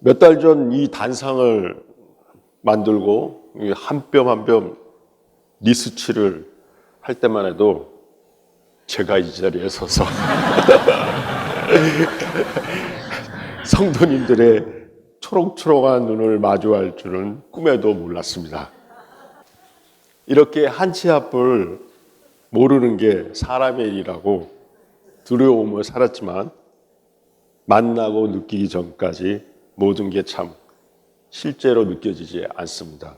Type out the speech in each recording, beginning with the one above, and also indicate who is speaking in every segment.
Speaker 1: 몇 달 전 이 단상을 만들고 한 뼘 한 뼘 리스치를 할 때만 해도 제가 이 자리에 서서 성도님들의 초롱초롱한 눈을 마주할 줄은 꿈에도 몰랐습니다. 이렇게 한 치 앞을 모르는 게 사람의 일이라고 두려움을 살았지만 만나고 느끼기 전까지 모든 게 참 실제로 느껴지지 않습니다.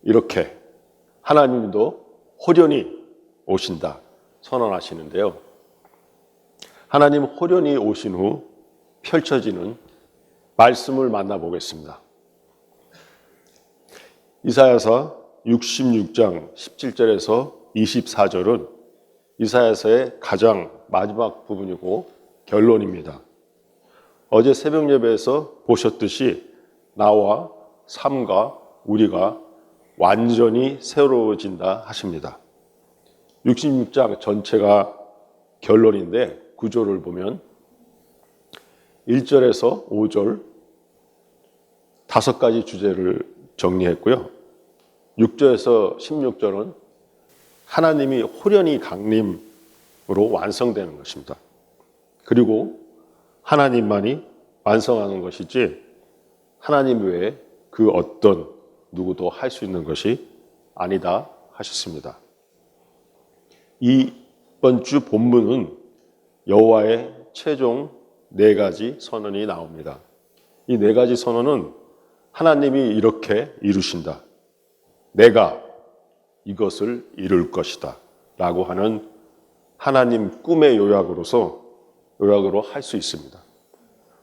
Speaker 1: 이렇게 하나님도 호련히 오신다 선언하시는데요. 하나님 호련히 오신 후 펼쳐지는 말씀을 만나보겠습니다. 이사야서 66장 17절에서 24절은 이사야서의 가장 마지막 부분이고 결론입니다. 어제 새벽 예배에서 보셨듯이 나와 삶과 우리가 완전히 새로워진다 하십니다. 66장 전체가 결론인데 구조를 보면 1절에서 5절 5가지 주제를 정리했고요. 6절에서 16절은 하나님이 호련히 강림으로 완성되는 것입니다. 그리고 하나님만이 완성하는 것이지 하나님 외에 그 어떤 누구도 할 수 있는 것이 아니다 하셨습니다. 이번 주 본문은 여호와의 최종 4가지 선언이 나옵니다. 이 4가지 선언은 하나님이 이렇게 이루신다. 내가 이것을 이룰 것이다. 라고 하는 하나님 꿈의 요약으로 할 수 있습니다.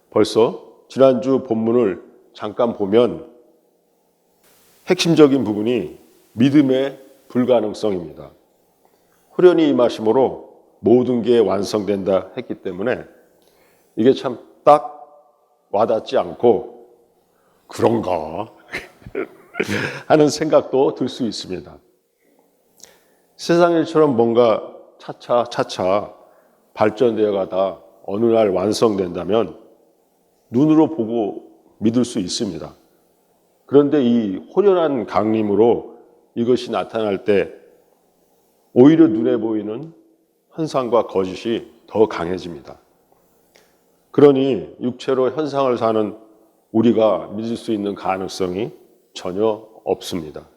Speaker 1: 벌써 지난주 본문을 잠깐 보면 핵심적인 부분이 믿음의 불가능성입니다. 호련히 임하심으로 모든 게 완성된다 했기 때문에 이게 참 딱 와닿지 않고 그런가 하는 생각도 들 수 있습니다. 세상 일처럼 뭔가 차차 발전되어 가다 어느 날 완성된다면 눈으로 보고 믿을 수 있습니다. 그런데 이 호련한 강림으로 이것이 나타날 때 오히려 눈에 보이는 현상과 거짓이 더 강해집니다. 그러니 육체로 현상을 사는 우리가 믿을 수 있는 가능성이 전혀 없습니다.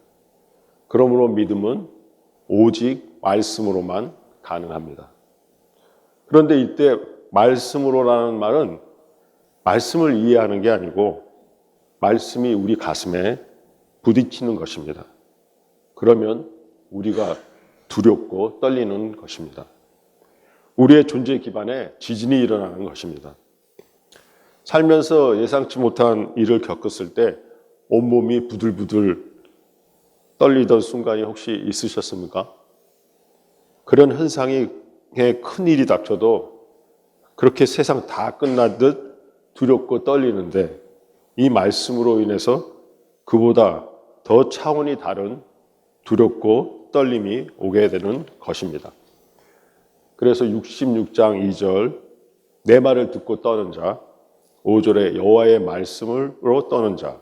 Speaker 1: 그러므로 믿음은 오직 말씀으로만 가능합니다. 그런데 이때 말씀으로라는 말은 말씀을 이해하는 게 아니고 말씀이 우리 가슴에 부딪히는 것입니다. 그러면 우리가 두렵고 떨리는 것입니다. 우리의 존재 기반에 지진이 일어나는 것입니다. 살면서 예상치 못한 일을 겪었을 때 온몸이 부들부들 떨리던 순간이 혹시 있으셨습니까? 그런 현상이 큰 일이 닥쳐도 그렇게 세상 다 끝난 듯 두렵고 떨리는데 이 말씀으로 인해서 그보다 더 차원이 다른 두렵고 떨림이 오게 되는 것입니다. 그래서 66장 2절 내 말을 듣고 떠는 자, 5절에 여호와의 말씀으로 떠는 자,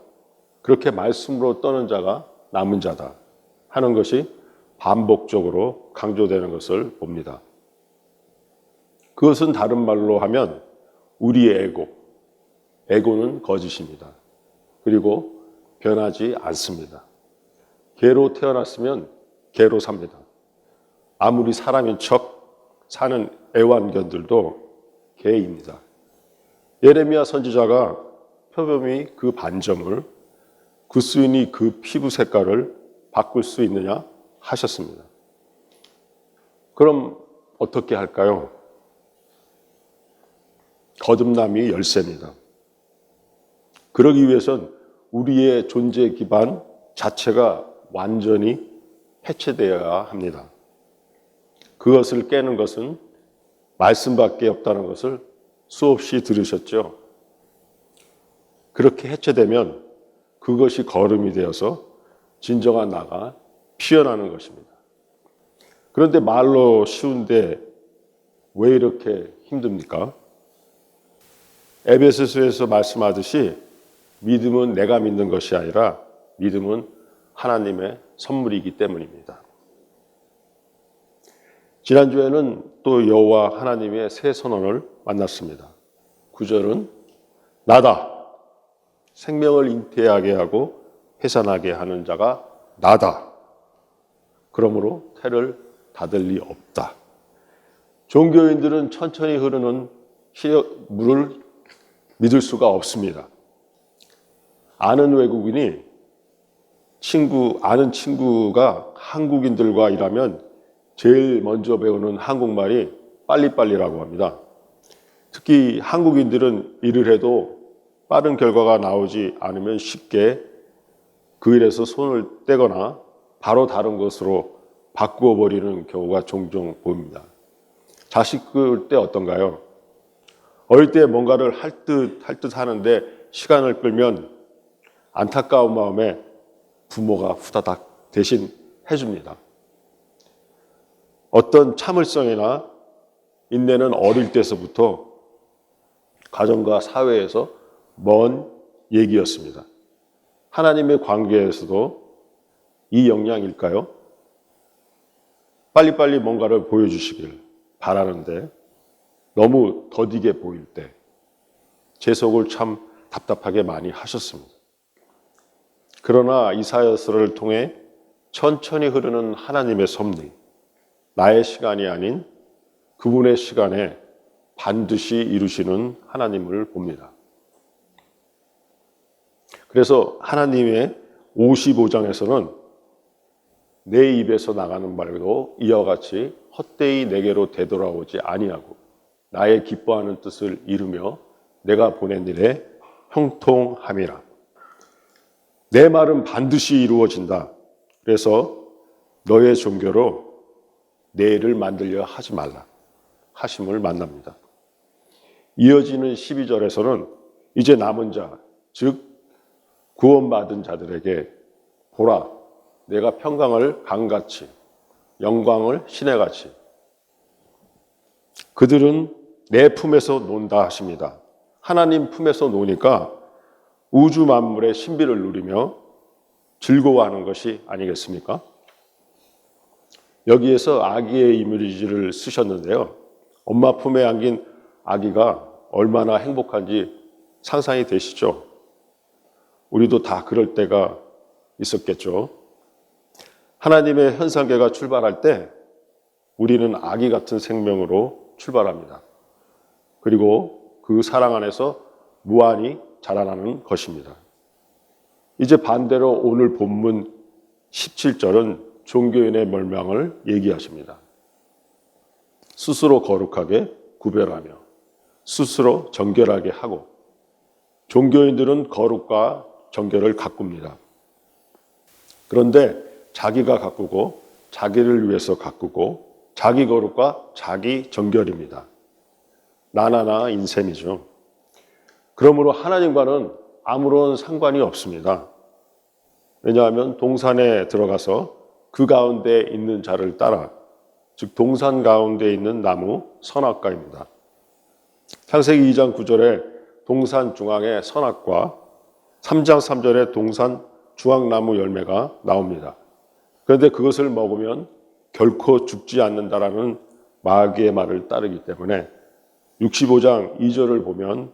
Speaker 1: 그렇게 말씀으로 떠는 자가 남은 자다 하는 것이 반복적으로 강조되는 것을 봅니다. 그것은 다른 말로 하면 우리의 에고는 거짓입니다. 그리고 변하지 않습니다. 개로 태어났으면 개로 삽니다. 아무리 사람인 척 사는 애완견들도 개입니다. 예레미야 선지자가 표범이 그 반점을 구스인이 그 피부 색깔을 바꿀 수 있느냐 하셨습니다. 그럼 어떻게 할까요? 거듭남이 열쇠입니다. 그러기 위해선 우리의 존재 기반 자체가 완전히 해체되어야 합니다. 그것을 깨는 것은 말씀밖에 없다는 것을 수없이 들으셨죠? 그렇게 해체되면 그것이 걸음이 되어서 진정한 나가 피어나는 것입니다. 그런데 말로 쉬운데 왜 이렇게 힘듭니까? 에베소서에서 말씀하듯이 믿음은 내가 믿는 것이 아니라 믿음은 하나님의 선물이기 때문입니다. 지난주에는 또 여호와 하나님의 새 선언을 만났습니다. 9절은 나다. 생명을 잉태하게 하고 해산하게 하는 자가 나다. 그러므로 태를 닫을 리 없다. 종교인들은 천천히 흐르는 물을 믿을 수가 없습니다. 아는 외국인이 아는 친구가 한국인들과 일하면 제일 먼저 배우는 한국말이 빨리빨리라고 합니다. 특히 한국인들은 일을 해도 빠른 결과가 나오지 않으면 쉽게 그 일에서 손을 떼거나 바로 다른 것으로 바꾸어 버리는 경우가 종종 보입니다. 자식 키울 때 어떤가요? 어릴 때 뭔가를 할 듯 하는데 시간을 끌면 안타까운 마음에 부모가 후다닥 대신 해줍니다. 어떤 참을성이나 인내는 어릴 때서부터 가정과 사회에서 먼 얘기였습니다. 하나님의 관계에서도 이 영향일까요? 빨리빨리 뭔가를 보여주시길 바라는데 너무 더디게 보일 때 제 속을 참 답답하게 많이 하셨습니다. 그러나 이사야서를 통해 천천히 흐르는 하나님의 섭리, 나의 시간이 아닌 그분의 시간에 반드시 이루시는 하나님을 봅니다. 그래서 하나님의 55장에서는 내 입에서 나가는 말도 이와 같이 헛되이 내게로 되돌아오지 아니하고 나의 기뻐하는 뜻을 이루며 내가 보낸 일에 형통함이라. 내 말은 반드시 이루어진다. 그래서 너의 종교로 내 일을 만들려 하지 말라 하심을 만납니다. 이어지는 12절에서는 이제 남은 자, 즉 구원받은 자들에게 보라, 내가 평강을 강같이 영광을 시내같이 그들은 내 품에서 논다 하십니다. 하나님 품에서 노니까 우주 만물의 신비를 누리며 즐거워하는 것이 아니겠습니까? 여기에서 아기의 이미지를 쓰셨는데요. 엄마 품에 안긴 아기가 얼마나 행복한지 상상이 되시죠? 우리도 다 그럴 때가 있었겠죠. 하나님의 현상계가 출발할 때 우리는 아기 같은 생명으로 출발합니다. 그리고 그 사랑 안에서 무한히 자라나는 것입니다. 이제 반대로 오늘 본문 17절은 종교인의 멸망을 얘기하십니다. 스스로 거룩하게 구별하며 스스로 정결하게 하고 종교인들은 거룩과 정결을 가꿉니다. 그런데 자기가 가꾸고 자기를 위해서 가꾸고 자기 거룩과 자기 정결입니다. 나나나 인셈이죠. 그러므로 하나님과는 아무런 상관이 없습니다. 왜냐하면 동산에 들어가서 그 가운데 있는 자를 따라, 즉 동산 가운데 있는 나무 선악과입니다. 창세기 2장 9절에 동산 중앙에 선악과 3장 3절에 동산 주황나무 열매가 나옵니다. 그런데 그것을 먹으면 결코 죽지 않는다라는 마귀의 말을 따르기 때문에 65장 2절을 보면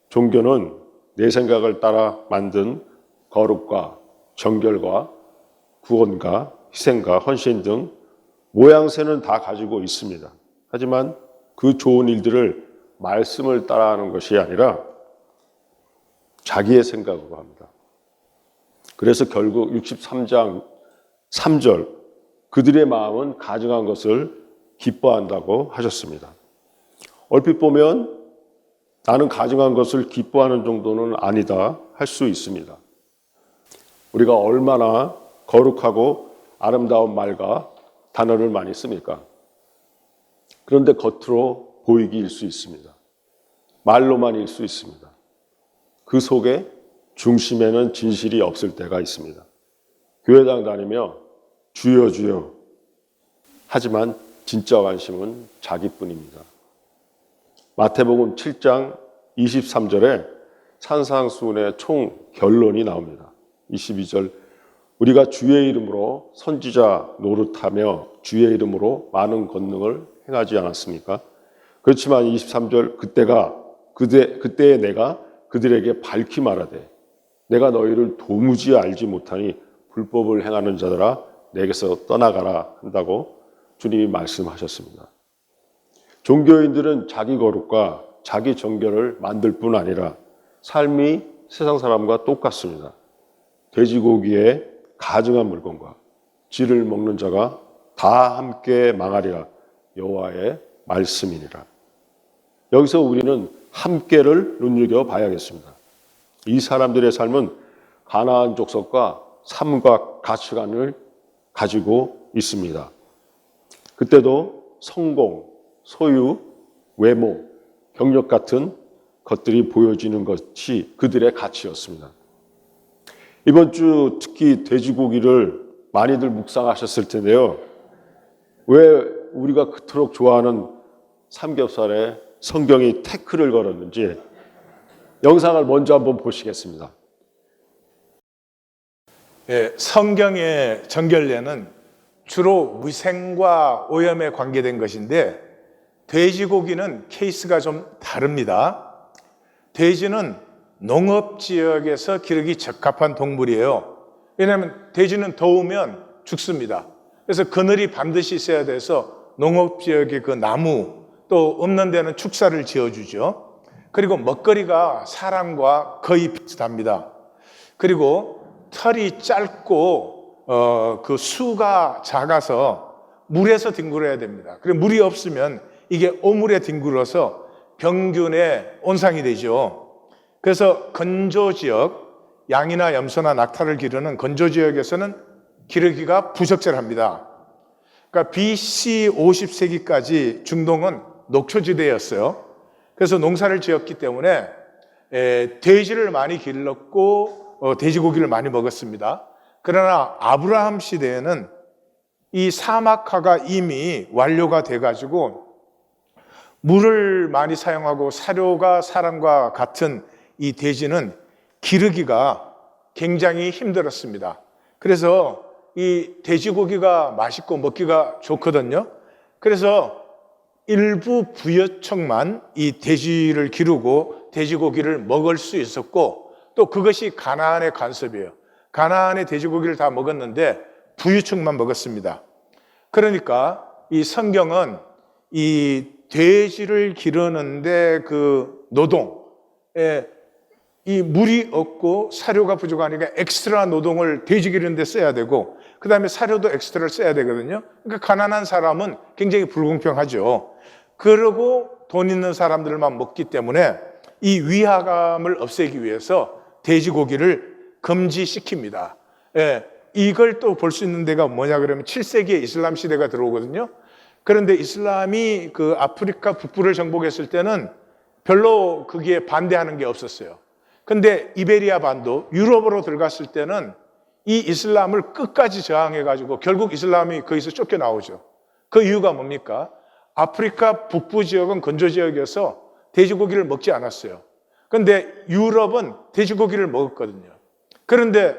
Speaker 1: 종교는 내 생각을 따라 만든 거룩과 정결과 구원과 희생과 헌신 등 모양새는 다 가지고 있습니다. 하지만 그 좋은 일들을 말씀을 따라하는 것이 아니라 자기의 생각으로 합니다. 그래서 결국 63장 3절 그들의 마음은 가증한 것을 기뻐한다고 하셨습니다. 얼핏 보면 나는 가증한 것을 기뻐하는 정도는 아니다 할 수 있습니다. 우리가 얼마나 거룩하고 아름다운 말과 단어를 많이 씁니까? 그런데 겉으로 보이기일 수 있습니다. 말로만일 수 있습니다. 그 속에 중심에는 진실이 없을 때가 있습니다. 교회당 다니며 주여 주여 하지만 진짜 관심은 자기뿐입니다. 마태복음 7장 23절에 산상수훈의 총 결론이 나옵니다. 22절, 우리가 주의 이름으로 선지자 노릇하며 주의 이름으로 많은 권능을 행하지 않았습니까? 그렇지만 23절, 그때에 내가 그들에게 밝히 말하되 내가 너희를 도무지 알지 못하니 불법을 행하는 자들아 내게서 떠나가라 한다고 주님이 말씀하셨습니다. 종교인들은 자기 거룩과 자기 정결을 만들 뿐 아니라 삶이 세상 사람과 똑같습니다. 돼지고기에 가증한 물건과 쥐를 먹는 자가 다 함께 망하리라 여호와의 말씀이니라. 여기서 우리는 함께를 눈여겨봐야겠습니다. 이 사람들의 삶은 가나안 족속과 삶과 가치관을 가지고 있습니다. 그때도 성공, 소유, 외모, 경력 같은 것들이 보여지는 것이 그들의 가치였습니다. 이번 주 특히 돼지고기를 많이들 묵상하셨을 텐데요. 왜 우리가 그토록 좋아하는 삼겹살에 성경이 태클을 걸었는지 영상을 먼저 한번 보시겠습니다.
Speaker 2: 성경의 정결례는 주로 위생과 오염에 관계된 것인데 돼지고기는 케이스가 좀 다릅니다. 돼지는 농업지역에서 기르기 적합한 동물이에요. 왜냐하면 돼지는 더우면 죽습니다. 그래서 그늘이 반드시 있어야 돼서 농업지역의 그 나무 또 없는 데는 축사를 지어주죠. 그리고 먹거리가 사람과 거의 비슷합니다. 그리고 털이 짧고 그 수가 작아서 물에서 뒹굴어야 됩니다. 그리고 물이 없으면 이게 오물에 뒹굴어서 병균의 온상이 되죠. 그래서 건조지역, 양이나 염소나 낙타를 기르는 건조지역에서는 기르기가 부적절합니다. 그러니까 BC 50세기까지 중동은 녹초지대였어요. 그래서 농사를 지었기 때문에 돼지를 많이 길렀고 돼지고기를 많이 먹었습니다. 그러나 아브라함 시대에는 이 사막화가 이미 완료가 돼가지고 물을 많이 사용하고 사료가 사람과 같은 이 돼지는 기르기가 굉장히 힘들었습니다. 그래서 이 돼지고기가 맛있고 먹기가 좋거든요. 그래서 일부 부여층만 이 돼지를 기르고 돼지고기를 먹을 수 있었고 또 그것이 가나안의 관습이에요. 가나안의 돼지고기를 다 먹었는데 부유층만 먹었습니다. 그러니까 이 성경은 이 돼지를 기르는데 그 노동에 이 물이 없고 사료가 부족하니까 엑스트라 노동을 돼지 기르는데 써야 되고 그 다음에 사료도 엑스트라를 써야 되거든요. 그러니까 가난한 사람은 굉장히 불공평하죠. 그러고 돈 있는 사람들만 먹기 때문에 이 위화감을 없애기 위해서 돼지고기를 금지시킵니다. 이걸 또 볼 수 있는 데가 뭐냐 그러면 7세기에 이슬람 시대가 들어오거든요. 그런데 이슬람이 그 아프리카 북부를 정복했을 때는 별로 거기에 반대하는 게 없었어요. 근데 이베리아 반도, 유럽으로 들어갔을 때는 이 이슬람을 끝까지 저항해가지고 결국 이슬람이 거기서 쫓겨나오죠. 그 이유가 뭡니까? 아프리카 북부 지역은 건조 지역이어서 돼지고기를 먹지 않았어요. 근데 유럽은 돼지고기를 먹었거든요. 그런데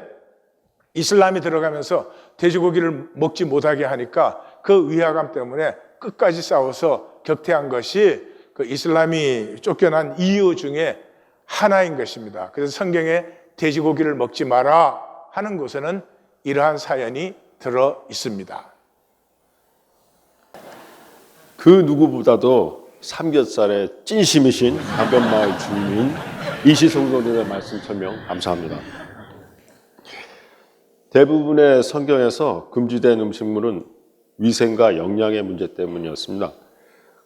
Speaker 2: 이슬람이 들어가면서 돼지고기를 먹지 못하게 하니까 그 위화감 때문에 끝까지 싸워서 격퇴한 것이 그 이슬람이 쫓겨난 이유 중에 하나인 것입니다. 그래서 성경에 돼지고기를 먹지 마라 하는 곳에는 이러한 사연이 들어 있습니다.
Speaker 1: 그 누구보다도 삼겹살의 찐심이신 강변마을 주민 이시성 선생님의 말씀 설명 감사합니다. 대부분의 성경에서 금지된 음식물은 위생과 영양의 문제 때문이었습니다.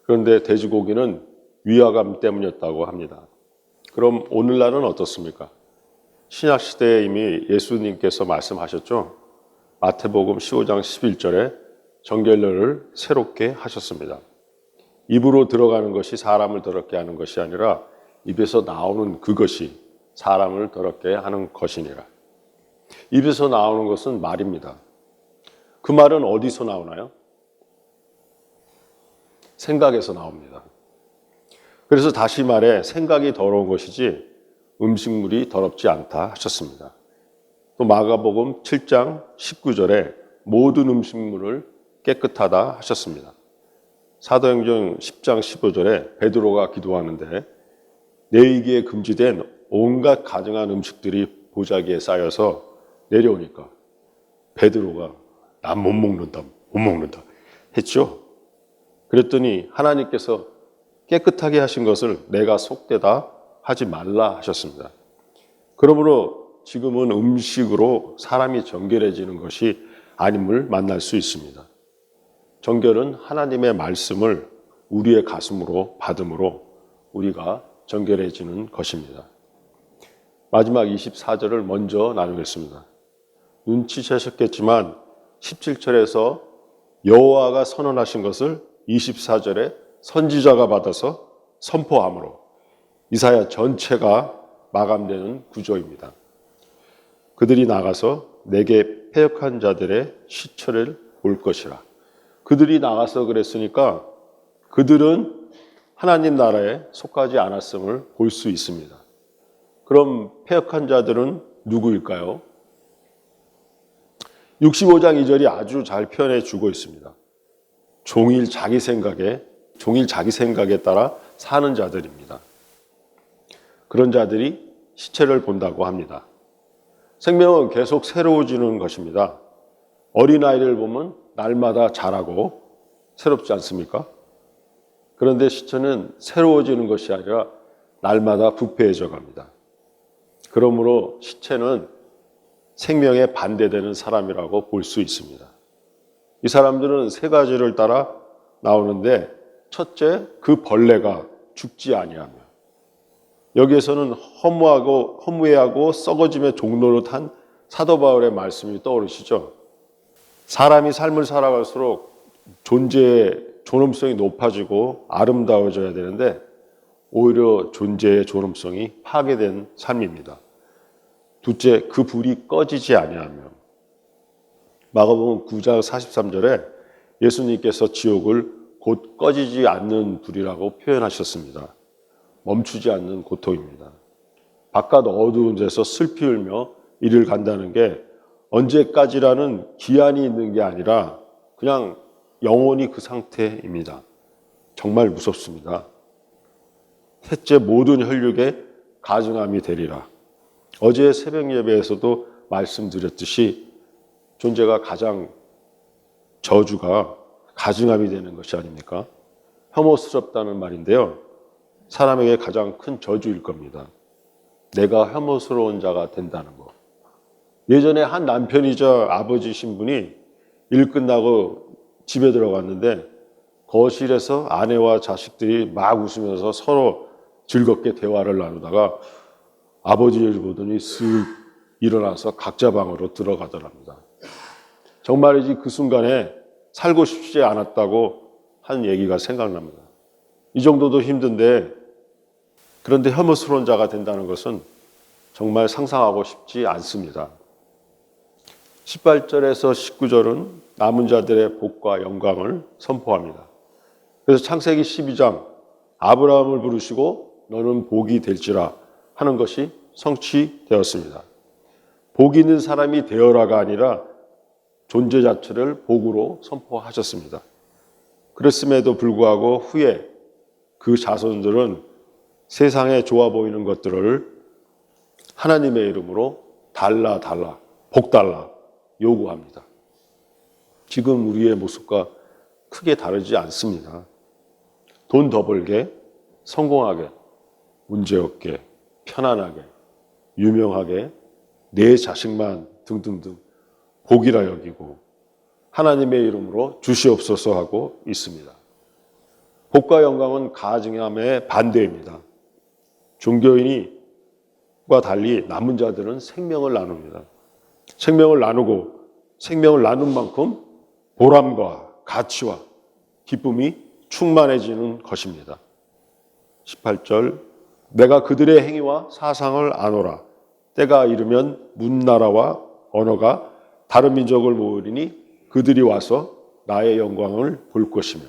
Speaker 1: 그런데 돼지고기는 위화감 때문이었다고 합니다. 그럼 오늘날은 어떻습니까? 신약시대에 이미 예수님께서 말씀하셨죠. 마태복음 15장 11절에 정결례를 새롭게 하셨습니다. 입으로 들어가는 것이 사람을 더럽게 하는 것이 아니라 입에서 나오는 그것이 사람을 더럽게 하는 것이니라. 입에서 나오는 것은 말입니다. 그 말은 어디서 나오나요? 생각에서 나옵니다. 그래서 다시 말해 생각이 더러운 것이지 음식물이 더럽지 않다 하셨습니다. 또 마가복음 7장 19절에 모든 음식물을 깨끗하다 하셨습니다. 사도행전 10장 15절에 베드로가 기도하는데 내이기에 금지된 온갖 가증한 음식들이 보자기에 쌓여서 내려오니까 베드로가 난 못 먹는다 했죠. 그랬더니 하나님께서 깨끗하게 하신 것을 내가 속되다 하지 말라 하셨습니다. 그러므로 지금은 음식으로 사람이 정결해지는 것이 아님을 만날 수 있습니다. 정결은 하나님의 말씀을 우리의 가슴으로 받음으로 우리가 정결해지는 것입니다. 마지막 24절을 먼저 나누겠습니다. 눈치채셨겠지만 17절에서 여호와가 선언하신 것을 24절에 선지자가 받아서 선포함으로 이사야 전체가 마감되는 구조입니다. 그들이 나가서 내게 패역한 자들의 시체를 볼 것이라. 그들이 나가서 그랬으니까 그들은 하나님 나라에 속하지 않았음을 볼 수 있습니다. 그럼 패역한 자들은 누구일까요? 65장 2절이 아주 잘 표현해 주고 있습니다. 종일 자기 생각에 따라 사는 자들입니다. 그런 자들이 시체를 본다고 합니다. 생명은 계속 새로워지는 것입니다. 어린아이를 보면 날마다 자라고 새롭지 않습니까? 그런데 시체는 새로워지는 것이 아니라 날마다 부패해져 갑니다. 그러므로 시체는 생명에 반대되는 사람이라고 볼 수 있습니다. 이 사람들은 세 가지를 따라 나오는데 첫째, 그 벌레가 죽지 아니하며 여기에서는 허무해하고 썩어짐의 종로로 탄 사도 바울의 말씀이 떠오르시죠. 사람이 삶을 살아갈수록 존재의 존엄성이 높아지고 아름다워져야 되는데 오히려 존재의 존엄성이 파괴된 삶입니다. 둘째, 그 불이 꺼지지 아니하며 마가복음 9장 43절에 예수님께서 지옥을 곧 꺼지지 않는 불이라고 표현하셨습니다. 멈추지 않는 고통입니다. 바깥 어두운 데서 슬피 울며 이를 간다는 게 언제까지라는 기한이 있는 게 아니라 그냥 영원히 그 상태입니다. 정말 무섭습니다. 셋째, 모든 혈육에 가증함이 되리라. 어제 새벽 예배에서도 말씀드렸듯이 존재가 가장 저주가 가증함이 되는 것이 아닙니까? 혐오스럽다는 말인데요. 사람에게 가장 큰 저주일 겁니다. 내가 혐오스러운 자가 된다는 것. 예전에 한 남편이자 아버지신 분이 일 끝나고 집에 들어갔는데 거실에서 아내와 자식들이 막 웃으면서 서로 즐겁게 대화를 나누다가 아버지를 보더니 쓱 일어나서 각자 방으로 들어가더랍니다. 정말이지 그 순간에 살고 싶지 않았다고 한 얘기가 생각납니다. 이 정도도 힘든데 그런데 혐오스러운 자가 된다는 것은 정말 상상하고 싶지 않습니다. 18절에서 19절은 남은 자들의 복과 영광을 선포합니다. 그래서 창세기 12장 아브라함을 부르시고 너는 복이 될지라 하는 것이 성취되었습니다. 복 있는 사람이 되어라가 아니라 존재 자체를 복으로 선포하셨습니다. 그랬음에도 불구하고 후에 그 자손들은 세상에 좋아 보이는 것들을 하나님의 이름으로 달라 복 달라 요구합니다. 지금 우리의 모습과 크게 다르지 않습니다. 돈 더 벌게, 성공하게, 문제없게, 편안하게, 유명하게, 내 자식만 등등등 복이라 여기고 하나님의 이름으로 주시옵소서 하고 있습니다. 복과 영광은 가증함의 반대입니다. 종교인과 달리 남은 자들은 생명을 나눕니다. 생명을 나누고 생명을 나눈 만큼 보람과 가치와 기쁨이 충만해지는 것입니다. 18절 내가 그들의 행위와 사상을 아노라. 때가 이르면 문나라와 언어가 다른 민족을 모으리니 그들이 와서 나의 영광을 볼 것이며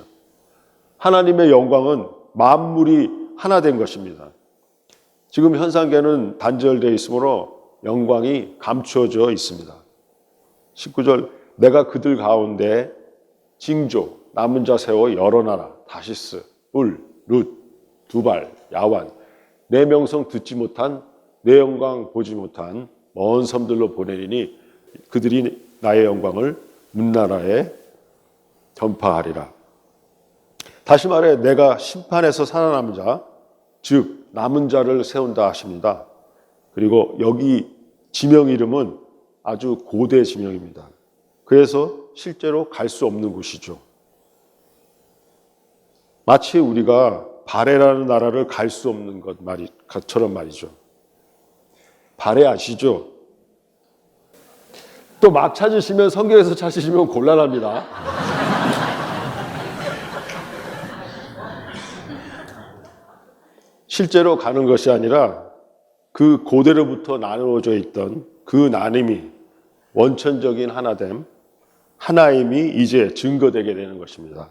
Speaker 1: 하나님의 영광은 만물이 하나 된 것입니다. 지금 현상계는 단절되어 있으므로 영광이 감추어져 있습니다. 19절 내가 그들 가운데 징조 남은 자 세워 여러 나라 다시스, 울, 룻, 두발, 야완 내 명성 듣지 못한 내 영광 보지 못한 먼 섬들로 보내리니 그들이 나의 영광을 문나라에 전파하리라. 다시 말해 내가 심판에서 살아남은 자, 즉 남은 자를 세운다 하십니다. 그리고 여기 지명 이름은 아주 고대 지명입니다. 그래서 실제로 갈 수 없는 곳이죠. 마치 우리가 바레라는 나라를 갈 수 없는 것처럼 말이죠. 바레 아시죠? 또 막 찾으시면 성경에서 찾으시면 곤란합니다. 실제로 가는 것이 아니라 그 고대로부터 나누어져 있던 그 나눔이 원천적인 하나됨, 하나임이 이제 증거되게 되는 것입니다.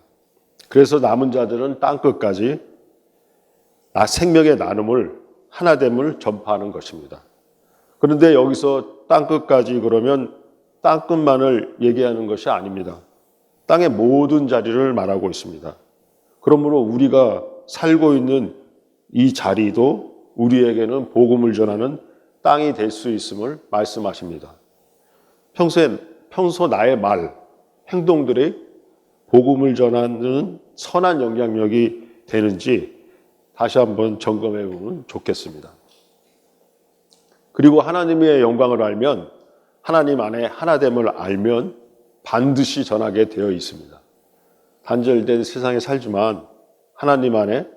Speaker 1: 그래서 남은 자들은 땅끝까지 생명의 나눔을 하나됨을 전파하는 것입니다. 그런데 여기서 땅끝까지 그러면 땅끝만을 얘기하는 것이 아닙니다. 땅의 모든 자리를 말하고 있습니다. 그러므로 우리가 살고 있는 이 자리도 우리에게는 복음을 전하는 땅이 될 수 있음을 말씀하십니다. 평소 나의 말, 행동들이 복음을 전하는 선한 영향력이 되는지 다시 한번 점검해 보면 좋겠습니다. 그리고 하나님의 영광을 알면 하나님 안에 하나됨을 알면 반드시 전하게 되어 있습니다. 단절된 세상에 살지만 하나님 안에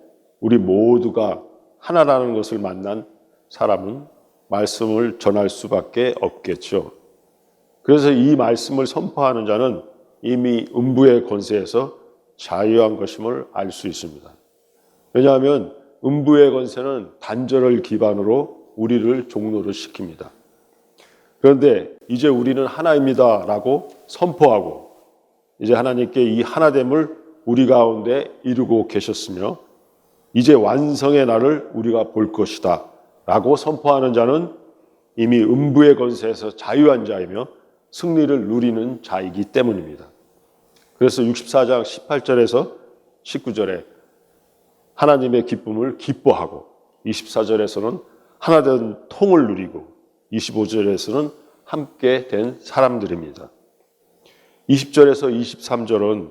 Speaker 1: 우리 모두가 하나라는 것을 만난 사람은 말씀을 전할 수밖에 없겠죠. 그래서 이 말씀을 선포하는 자는 이미 음부의 권세에서 자유한 것임을 알 수 있습니다. 왜냐하면 음부의 권세는 단절을 기반으로 우리를 종노릇 시킵니다. 그런데 이제 우리는 하나입니다 라고 선포하고 이제 하나님께 이 하나됨을 우리 가운데 이루고 계셨으며 이제 완성의 날을 우리가 볼 것이다 라고 선포하는 자는 이미 음부의 권세에서 자유한 자이며 승리를 누리는 자이기 때문입니다. 그래서 64장 18절에서 19절에 하나님의 기쁨을 기뻐하고 24절에서는 하나된 통을 누리고 25절에서는 함께 된 사람들입니다. 20절에서 23절은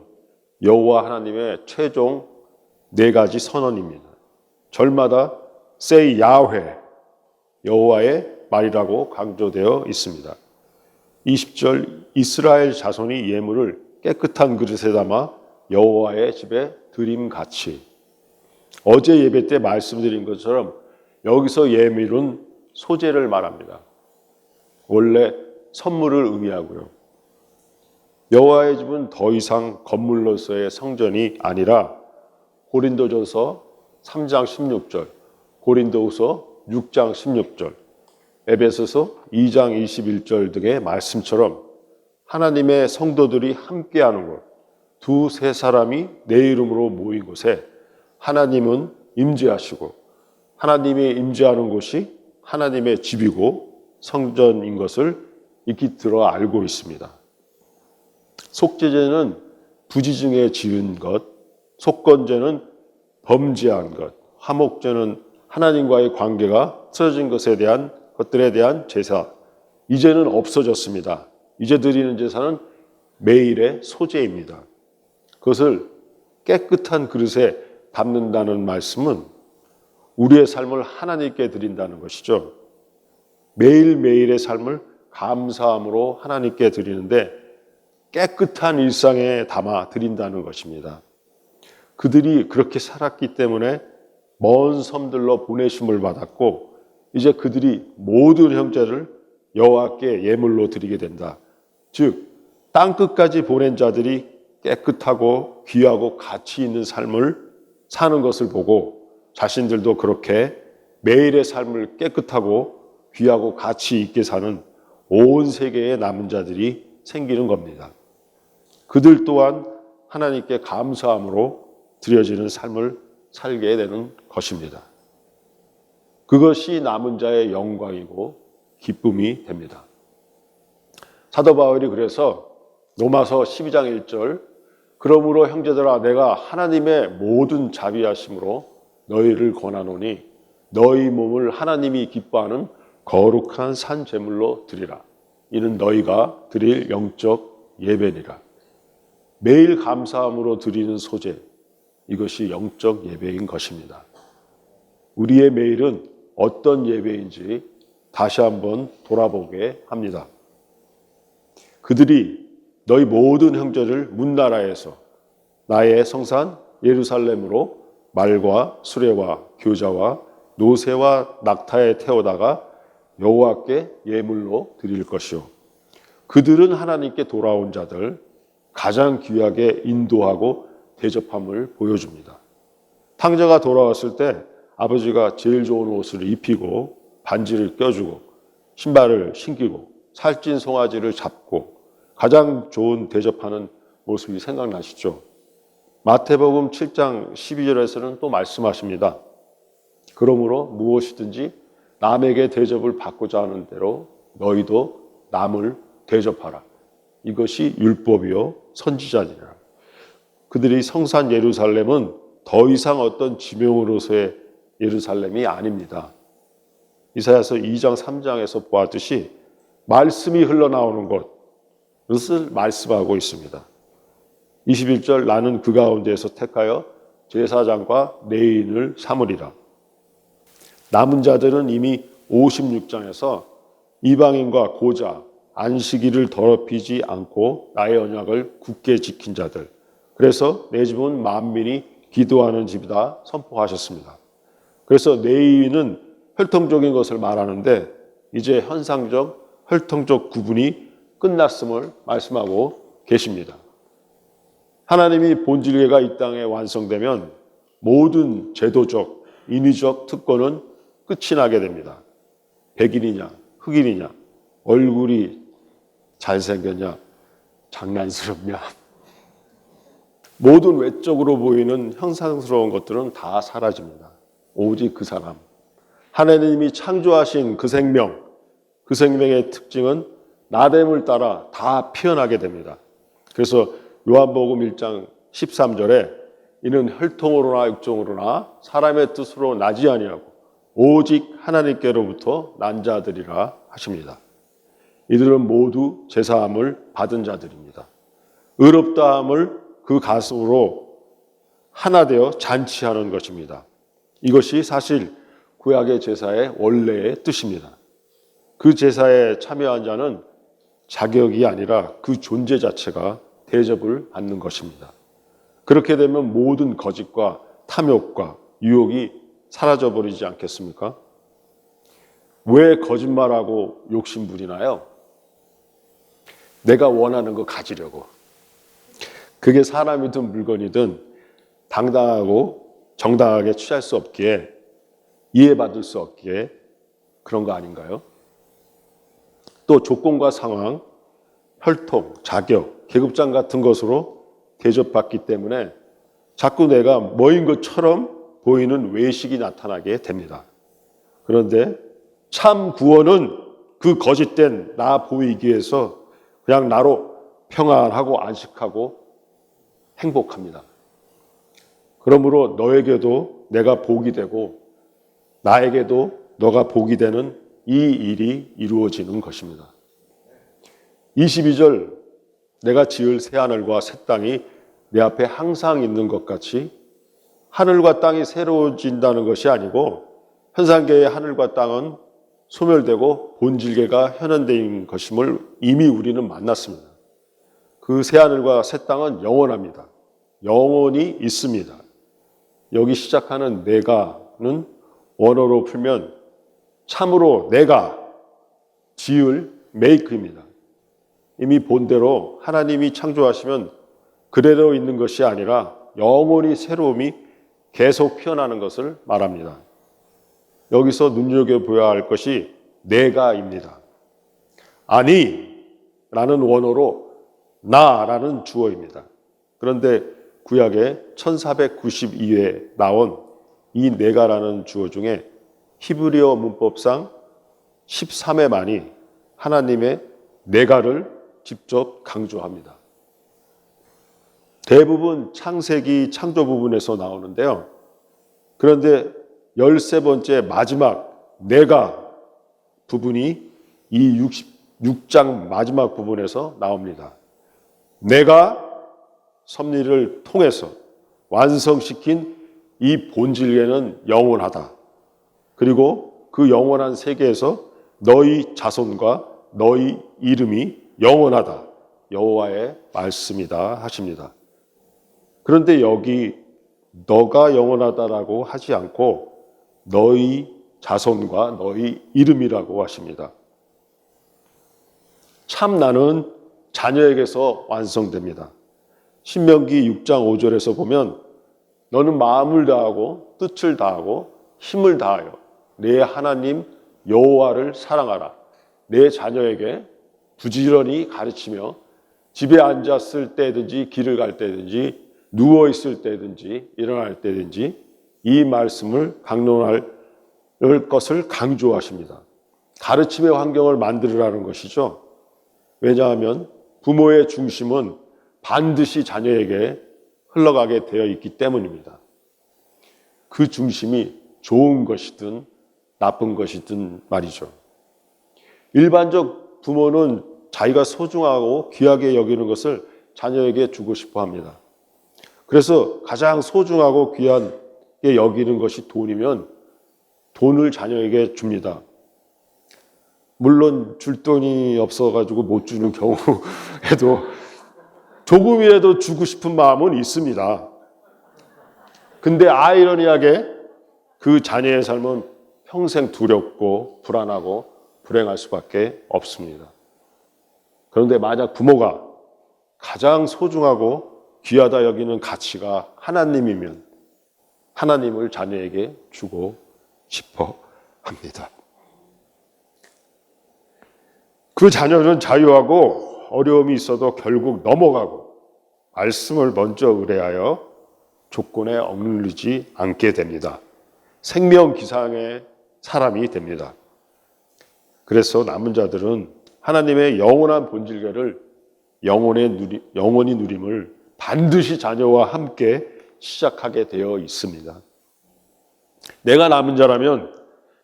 Speaker 1: 여호와 하나님의 최종 4가지 선언입니다. 절마다 say 야훼 여호와의 말이라고 강조되어 있습니다. 20절 이스라엘 자손이 예물을 깨끗한 그릇에 담아 여호와의 집에 드림같이 어제 예배 때 말씀드린 것처럼 여기서 예물은 소재를 말합니다. 원래 선물을 의미하고요. 여호와의 집은 더 이상 건물로서의 성전이 아니라 고린도전서 3장 16절, 고린도후서 6장 16절, 에베소서 2장 21절 등의 말씀처럼 하나님의 성도들이 함께하는 곳, 두세 사람이 내 이름으로 모인 곳에 하나님은 임재하시고 하나님이 임재하는 곳이 하나님의 집이고 성전인 것을 익히 들어 알고 있습니다. 속죄제는 부지중에 지은 것, 속건제는 범죄한 것, 화목제는 하나님과의 관계가 틀어진 것들에 대한 제사, 이제는 없어졌습니다. 이제 드리는 제사는 매일의 소재입니다. 그것을 깨끗한 그릇에 담는다는 말씀은 우리의 삶을 하나님께 드린다는 것이죠. 매일매일의 삶을 감사함으로 하나님께 드리는데 깨끗한 일상에 담아 드린다는 것입니다. 그들이 그렇게 살았기 때문에 먼 섬들로 보내심을 받았고 이제 그들이 모든 형제를 여호와께 예물로 드리게 된다. 즉 땅끝까지 보낸 자들이 깨끗하고 귀하고 가치 있는 삶을 사는 것을 보고 자신들도 그렇게 매일의 삶을 깨끗하고 귀하고 가치 있게 사는 온 세계의 남은 자들이 생기는 겁니다. 그들 또한 하나님께 감사함으로 드려지는 삶을 살게 되는 것입니다. 그것이 남은 자의 영광이고 기쁨이 됩니다. 사도 바울이 그래서 로마서 12장 1절 그러므로 형제들아 내가 하나님의 모든 자비하심으로 너희를 권하노니 너희 몸을 하나님이 기뻐하는 거룩한 산 제물로 드리라. 이는 너희가 드릴 영적 예배니라. 매일 감사함으로 드리는 소재, 이것이 영적 예배인 것입니다. 우리의 매일은 어떤 예배인지 다시 한번 돌아보게 합니다. 그들이 너희 모든 형제를 문나라에서 나의 성산 예루살렘으로 말과 수레와 교자와 노새와 낙타에 태우다가 여호와께 예물로 드릴 것이요. 그들은 하나님께 돌아온 자들 가장 귀하게 인도하고 대접함을 보여줍니다. 탕자가 돌아왔을 때 아버지가 제일 좋은 옷을 입히고 반지를 껴주고 신발을 신기고 살찐 송아지를 잡고 가장 좋은 대접하는 모습이 생각나시죠? 마태복음 7장 12절에서는 또 말씀하십니다. 그러므로 무엇이든지 남에게 대접을 받고자 하는 대로 너희도 남을 대접하라. 이것이 율법이요 선지자니라. 그들이 성산 예루살렘은 더 이상 어떤 지명으로서의 예루살렘이 아닙니다. 이사야서 2장 3장에서 보았듯이 말씀이 흘러나오는 곳을 말씀하고 있습니다. 21절 나는 그 가운데에서 택하여 제사장과 레위인을 삼으리라. 남은 자들은 이미 56장에서 이방인과 고자, 안식일을 더럽히지 않고 나의 언약을 굳게 지킨 자들. 그래서 내 집은 만민이 기도하는 집이다 선포하셨습니다. 그래서 레위인은 혈통적인 것을 말하는데 이제 현상적, 혈통적 구분이 끝났음을 말씀하고 계십니다. 하나님이 본질계가 이 땅에 완성되면 모든 제도적, 인위적 특권은 끝이 나게 됩니다. 백인이냐, 흑인이냐, 얼굴이 잘생겼냐, 장난스럽냐. 모든 외적으로 보이는 형상스러운 것들은 다 사라집니다. 오직 그 사람. 하나님이 창조하신 그 생명, 그 생명의 특징은 나됨을 따라 다 피어나게 됩니다. 그래서 요한복음 1장 13절에 이는 혈통으로나 육종으로나 사람의 뜻으로 나지 아니하고 오직 하나님께로부터 난 자들이라 하십니다. 이들은 모두 제사함을 받은 자들입니다. 의롭다함을 그 가슴으로 하나 되어 잔치하는 것입니다. 이것이 사실 구약의 제사의 원래의 뜻입니다. 그 제사에 참여한 자는 자격이 아니라 그 존재 자체가 대접을 받는 것입니다. 그렇게 되면 모든 거짓과 탐욕과 유혹이 사라져버리지 않겠습니까? 왜 거짓말하고 욕심부리나요? 내가 원하는 거 가지려고. 그게 사람이든 물건이든 당당하고 정당하게 취할 수 없기에 이해받을 수 없기에 그런 거 아닌가요? 또 조건과 상황, 혈통, 자격, 계급장 같은 것으로 대접받기 때문에 자꾸 내가 뭐인 것처럼 보이는 외식이 나타나게 됩니다. 그런데 참 구원은 그 거짓된 나 보이기 위해서 그냥 나로 평안하고 안식하고 행복합니다. 그러므로 너에게도 내가 복이 되고 나에게도 너가 복이 되는 이 일이 이루어지는 것입니다. 22절 내가 지을 새하늘과 새 땅이 내 앞에 항상 있는 것 같이 하늘과 땅이 새로워진다는 것이 아니고 현상계의 하늘과 땅은 소멸되고 본질계가 현현된 것임을 이미 우리는 만났습니다. 그 새하늘과 새 땅은 영원합니다. 영원히 있습니다. 여기 시작하는 내가는 원어로 풀면 참으로 내가 지을 메이크입니다. 이미 본대로 하나님이 창조하시면 그대로 있는 것이 아니라 영원히 새로움이 계속 피어나는 것을 말합니다. 여기서 눈여겨보아야 할 것이 내가입니다. 아니 라는 원어로 나라는 주어입니다. 그런데 구약에 1492회에 나온 이 내가라는 주어 중에 히브리어 문법상 13회만이 하나님의 내가를 직접 강조합니다. 대부분 창세기 창조 부분에서 나오는데요. 그런데 13번째 마지막 내가 부분이 이 66장 마지막 부분에서 나옵니다. 내가 섭리를 통해서 완성시킨 이 본질계는 영원하다. 그리고 그 영원한 세계에서 너희 자손과 너희 이름이 영원하다. 여호와의 말씀이다 하십니다. 그런데 여기 너가 영원하다라고 하지 않고 너희 자손과 너희 이름이라고 하십니다. 참 나는 자녀에게서 완성됩니다. 신명기 6장 5절에서 보면 너는 마음을 다하고 뜻을 다하고 힘을 다하여 내 하나님 여호와를 사랑하라. 내 자녀에게 부지런히 가르치며 집에 앉았을 때든지 길을 갈 때든지 누워있을 때든지 일어날 때든지 이 말씀을 강론할 것을 강조하십니다. 가르침의 환경을 만들으라는 것이죠. 왜냐하면 부모의 중심은 반드시 자녀에게 흘러가게 되어 있기 때문입니다. 그 중심이 좋은 것이든 나쁜 것이든 말이죠. 일반적 부모는 자기가 소중하고 귀하게 여기는 것을 자녀에게 주고 싶어 합니다. 그래서 가장 소중하고 귀하게 여기는 것이 돈이면 돈을 자녀에게 줍니다. 물론 줄 돈이 없어가지고 못 주는 경우에도 조금이라도 주고 싶은 마음은 있습니다. 근데 아이러니하게 그 자녀의 삶은 평생 두렵고 불안하고 불행할 수밖에 없습니다. 그런데 만약 부모가 가장 소중하고 귀하다 여기는 가치가 하나님이면 하나님을 자녀에게 주고 싶어 합니다. 그 자녀는 자유하고 어려움이 있어도 결국 넘어가고 말씀을 먼저 의뢰하여 조건에 억눌리지 않게 됩니다. 생명기상의 사람이 됩니다. 그래서 남은 자들은 하나님의 영원한 본질계를 영원히 누림을 반드시 자녀와 함께 시작하게 되어 있습니다. 내가 남은 자라면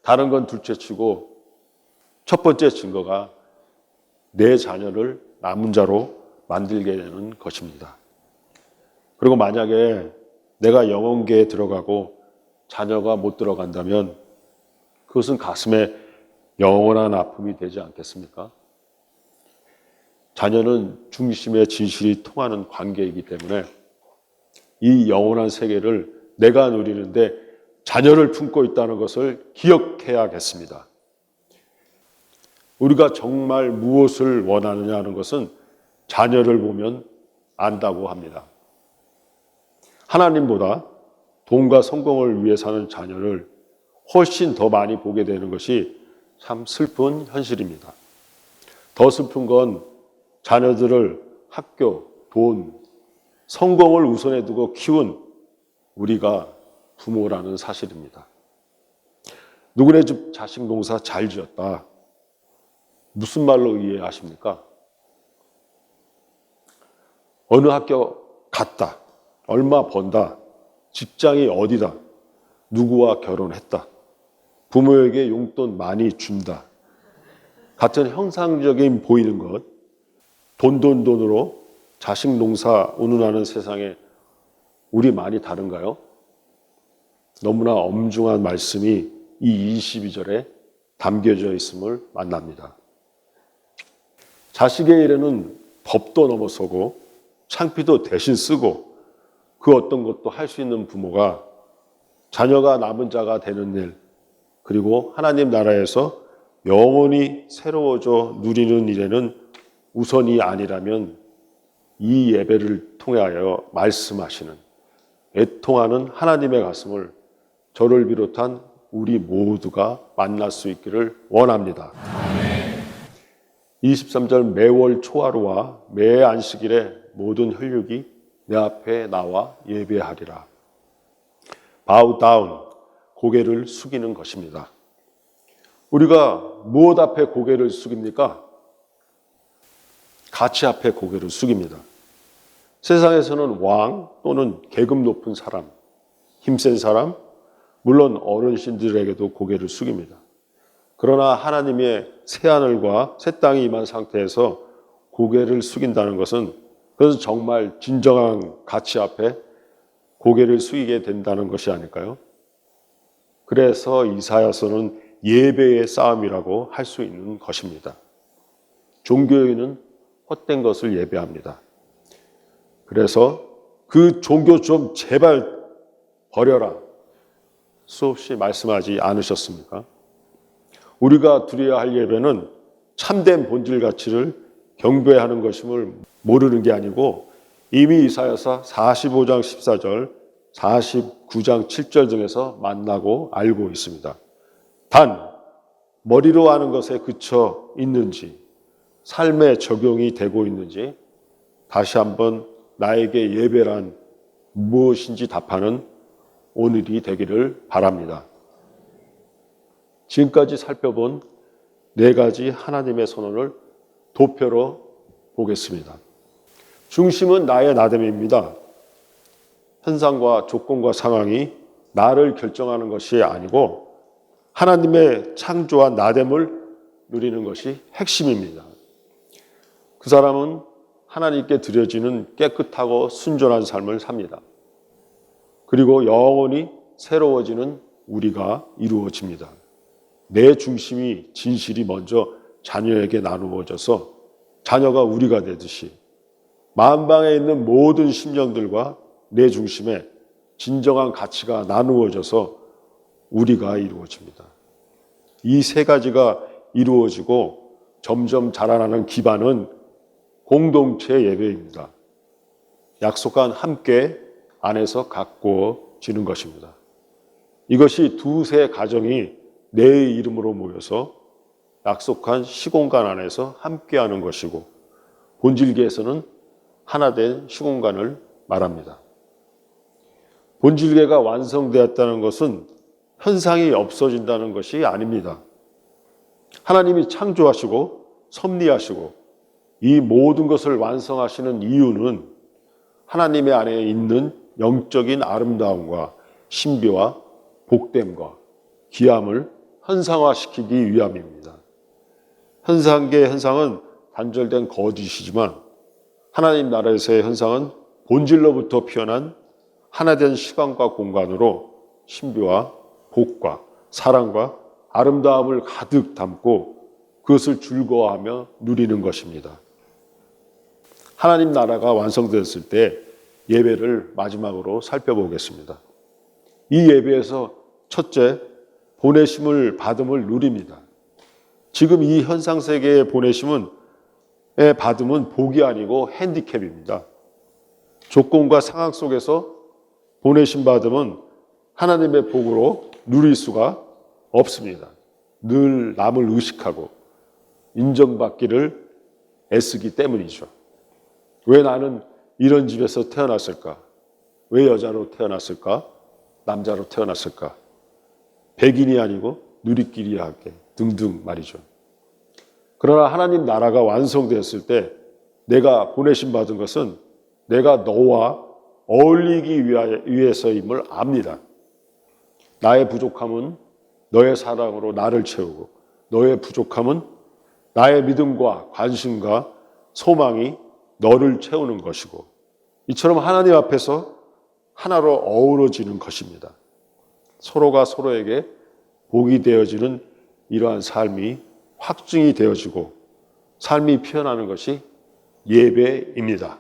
Speaker 1: 다른 건 둘째치고 첫 번째 증거가 내 자녀를 남은 자로 만들게 되는 것입니다. 그리고 만약에 내가 영혼계에 들어가고 자녀가 못 들어간다면 그것은 가슴에 영원한 아픔이 되지 않겠습니까? 자녀는 중심의 진실이 통하는 관계이기 때문에 이 영원한 세계를 내가 누리는데 자녀를 품고 있다는 것을 기억해야겠습니다. 우리가 정말 무엇을 원하느냐 하는 것은 자녀를 보면 안다고 합니다. 하나님보다 돈과 성공을 위해 사는 자녀를 훨씬 더 많이 보게 되는 것이 참 슬픈 현실입니다. 더 슬픈 건 자녀들을 학교, 돈, 성공을 우선에 두고 키운 우리가 부모라는 사실입니다. 누구네 집 자식 농사 잘 지었다. 무슨 말로 이해하십니까? 어느 학교 갔다. 얼마 번다. 직장이 어디다. 누구와 결혼했다. 부모에게 용돈 많이 준다. 같은 형상적인 보이는 것. 돈으로 자식 농사 운운하는 세상에 우리 많이 다른가요? 너무나 엄중한 말씀이 이 22절에 담겨져 있음을 만납니다. 자식의 일에는 법도 넘어서고 창피도 대신 쓰고 그 어떤 것도 할 수 있는 부모가 자녀가 남은 자가 되는 일 그리고 하나님 나라에서 영원히 새로워져 누리는 일에는 우선이 아니라면 이 예배를 통하여 말씀하시는 애통하는 하나님의 가슴을 저를 비롯한 우리 모두가 만날 수 있기를 원합니다. 23절 매월 초하루와 매 안식일에 모든 혈육이 내 앞에 나와 예배하리라. Bow down, 고개를 숙이는 것입니다. 우리가 무엇 앞에 고개를 숙입니까? 가치 앞에 고개를 숙입니다. 세상에서는 왕 또는 계급 높은 사람, 힘센 사람, 물론 어르신들에게도 고개를 숙입니다. 그러나 하나님의 새하늘과 새 땅이 임한 상태에서 고개를 숙인다는 것은 그것은 정말 진정한 가치 앞에 고개를 숙이게 된다는 것이 아닐까요? 그래서 이사야서는 예배의 싸움이라고 할 수 있는 것입니다. 종교인은 헛된 것을 예배합니다. 그래서 그 종교 좀 제발 버려라. 수없이 말씀하지 않으셨습니까? 우리가 드려야 할 예배는 참된 본질 가치를 경배하는 것임을 모르는 게 아니고 이미 이사야서 45장 14절, 49장 7절 등에서 만나고 알고 있습니다. 단 머리로 하는 것에 그쳐 있는지 삶에 적용이 되고 있는지 다시 한번 나에게 예배란 무엇인지 답하는 오늘이 되기를 바랍니다. 지금까지 살펴본 네 가지 하나님의 선언을 도표로 보겠습니다. 중심은 나의 나됨입니다. 현상과 조건과 상황이 나를 결정하는 것이 아니고 하나님의 창조한 나됨을 누리는 것이 핵심입니다. 그 사람은 하나님께 드려지는 깨끗하고 순전한 삶을 삽니다. 그리고 영원히 새로워지는 우리가 이루어집니다. 내 중심이 진실이 먼저 자녀에게 나누어져서 자녀가 우리가 되듯이 만방에 있는 모든 심령들과 내 중심에 진정한 가치가 나누어져서 우리가 이루어집니다. 이 세 가지가 이루어지고 점점 자라나는 기반은 공동체 예배입니다. 약속한 함께 안에서 가꾸어지는 것입니다. 이것이 두세 가정이 내 이름으로 모여서 약속한 시공간 안에서 함께하는 것이고 본질계에서는 하나된 시공간을 말합니다. 본질계가 완성되었다는 것은 현상이 없어진다는 것이 아닙니다. 하나님이 창조하시고 섭리하시고 이 모든 것을 완성하시는 이유는 하나님의 안에 있는 영적인 아름다움과 신비와 복됨과 귀함을 현상화시키기 위함입니다. 현상계의 현상은 단절된 거짓이지만 하나님 나라에서의 현상은 본질로부터 피어난 하나된 시간과 공간으로 신비와 복과 사랑과 아름다움을 가득 담고 그것을 즐거워하며 누리는 것입니다. 하나님 나라가 완성되었을 때 예배를 마지막으로 살펴보겠습니다. 이 예배에서 첫째, 보내심을 받음을 누립니다. 지금 이 현상세계의 보내심은 받음은 복이 아니고 핸디캡입니다. 조건과 상황 속에서 보내심 받음은 하나님의 복으로 누릴 수가 없습니다. 늘 남을 의식하고 인정받기를 애쓰기 때문이죠. 왜 나는 이런 집에서 태어났을까? 왜 여자로 태어났을까? 남자로 태어났을까? 백인이 아니고 누리끼리야 할게 등등 말이죠. 그러나 하나님 나라가 완성되었을 때 내가 보내심 받은 것은 내가 너와 어울리기 위해서임을 압니다. 나의 부족함은 너의 사랑으로 나를 채우고 너의 부족함은 나의 믿음과 관심과 소망이 너를 채우는 것이고 이처럼 하나님 앞에서 하나로 어우러지는 것입니다. 서로가 서로에게 복이 되어지는 이러한 삶이 확증이 되어지고 삶이 피어나는 것이 예배입니다.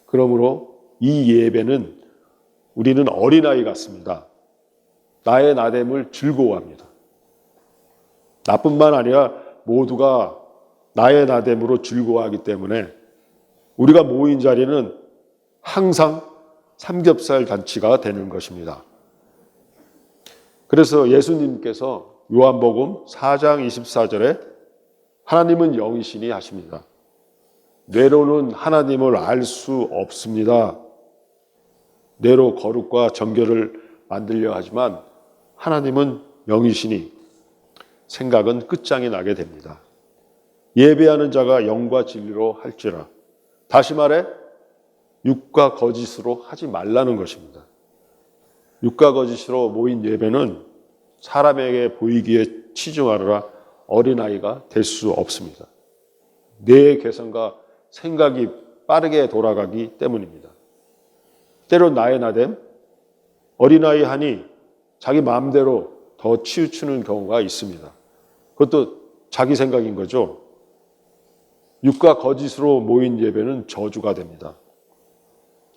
Speaker 1: 그러므로 이 예배는 우리는 어린아이 같습니다. 나의 나됨을 즐거워합니다. 나뿐만 아니라 모두가 나의 나됨으로 즐거워하기 때문에 우리가 모인 자리는 항상 삼겹살 잔치가 되는 것입니다. 그래서 예수님께서 요한복음 4장 24절에 하나님은 영이시니 하십니다. 뇌로는 하나님을 알 수 없습니다. 뇌로 거룩과 정결을 만들려 하지만 하나님은 영이시니 생각은 끝장이 나게 됩니다. 예배하는 자가 영과 진리로 할지라. 다시 말해 육과 거짓으로 하지 말라는 것입니다. 육과 거짓으로 모인 예배는 사람에게 보이기에 치중하느라 어린아이가 될 수 없습니다. 뇌의 개성과 생각이 빠르게 돌아가기 때문입니다. 때론 나의 나됨, 어린아이 하니 자기 마음대로 더 치우치는 경우가 있습니다. 그것도 자기 생각인 거죠. 육과 거짓으로 모인 예배는 저주가 됩니다.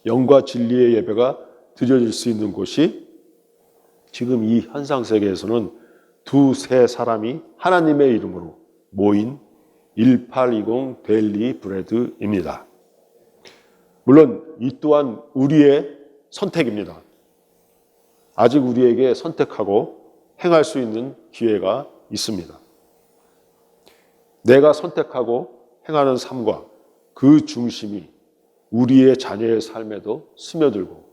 Speaker 1: 영과 진리의 예배가 드려질 수 있는 곳이 지금 이 현상세계에서는 두세 사람이 하나님의 이름으로 모인 1820 데일리 브레드입니다. 물론 이 또한 우리의 선택입니다. 아직 우리에게 선택하고 행할 수 있는 기회가 있습니다. 내가 선택하고 행하는 삶과 그 중심이 우리의 자녀의 삶에도 스며들고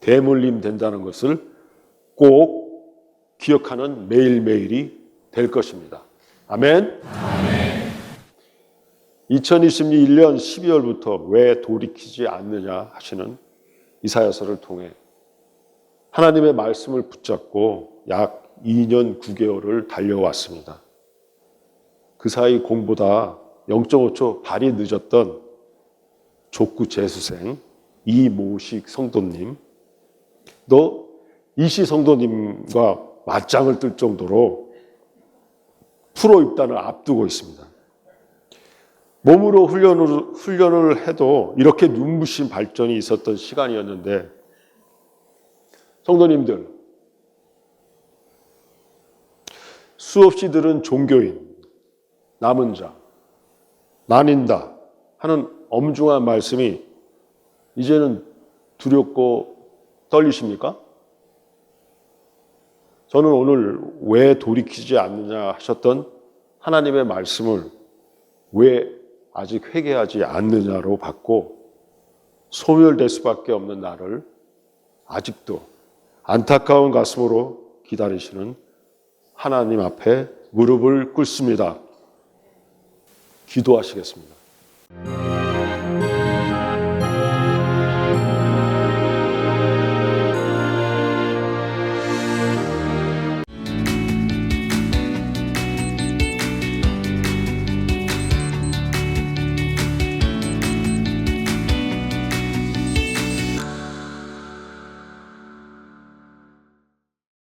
Speaker 1: 대물림 된다는 것을 꼭 기억하는 매일매일이 될 것입니다. 아멘. 2021년 12월부터 왜 돌이키지 않느냐 하시는 이사야서를 통해 하나님의 말씀을 붙잡고 약 2년 9개월을 달려왔습니다. 그 사이 공보다 0.5초 발이 늦었던 족구 재수생 이모식 성도님, 또 이시 성도님과 맞짱을 뜰 정도로 프로 입단을 앞두고 있습니다. 몸으로 훈련을 해도 이렇게 눈부신 발전이 있었던 시간이었는데, 성도님들, 수없이 들은 종교인, 남은 자, 나뉜다 하는 엄중한 말씀이 이제는 두렵고 떨리십니까? 저는 오늘 왜 돌이키지 않느냐 하셨던 하나님의 말씀을 왜 아직 회개하지 않느냐로 받고 소멸될 수밖에 없는 나를 아직도 안타까운 가슴으로 기다리시는 하나님 앞에 무릎을 꿇습니다. 기도하시겠습니다.